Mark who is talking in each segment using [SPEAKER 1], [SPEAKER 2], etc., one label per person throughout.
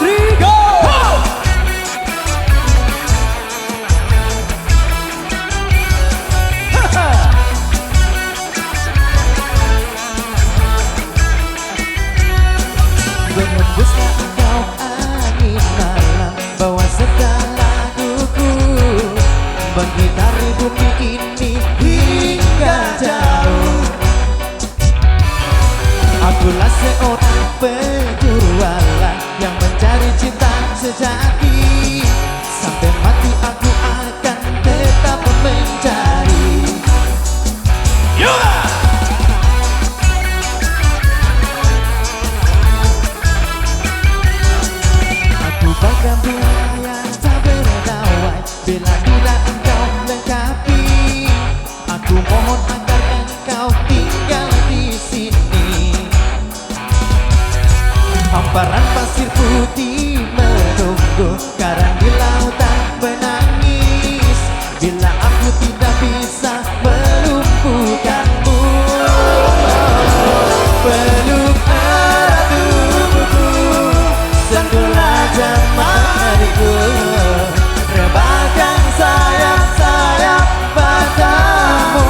[SPEAKER 1] Rodrigo.
[SPEAKER 2] Menembuslah engkau angin malam, bawa segala duku, menggitari bumi ini hingga jauh. Akulah seorang pejualan yang mencari cinta sejati, sampai mati aku akan tetap mencari. Aku bagam bunga yang tak berdawai, bila tidak engkau lengkapi. Aku mohon agar engkau tinggal di sini. Hamparan pasir putih menunggu, karang di lautan menangis, bila aku tidak bisa melumpuhkanmu. Peluk erat tubuhku, sentuhlah jemariku, rebahkan sayap-sayap padamu,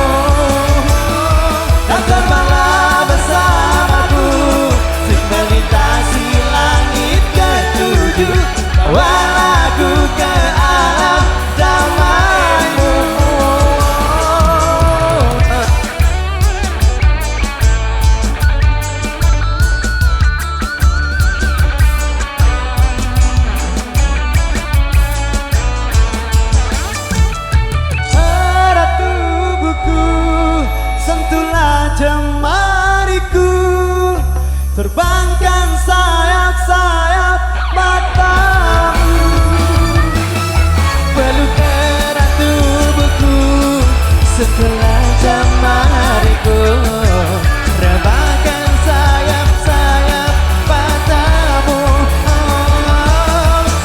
[SPEAKER 2] dan terbanglah bersamaku untuk melintasi langit ketujuh. Bawalah aku ke alam damaimu. Erat tubuhku, sentuhlah jemariku, terbangkan sayap-sayap matamu. Peluk erat tubuhku, sentuhlah jemariku, rebahkan sayap-sayap matamu,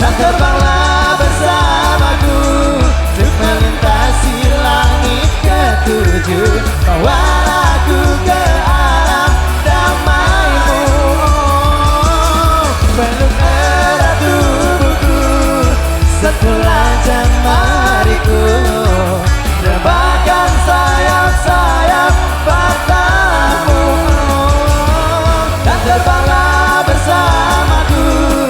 [SPEAKER 2] dan terbanglah bersamaku untuk melintasi langit ketujuh. Bawalah aku ke alam damaimu. Peluk erat tubuhku, sentuhlah jemariku, rebahkan sayap-sayap matamu, dan terbanglah bersamaku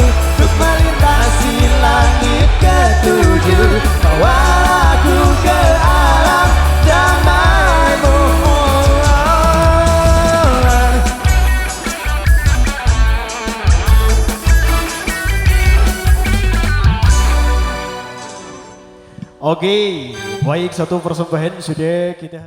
[SPEAKER 2] untuk melintasi langit ketujuh. Bawalah aku ke alam damaimu.
[SPEAKER 1] Oke, baik, satu persembahan sudah kita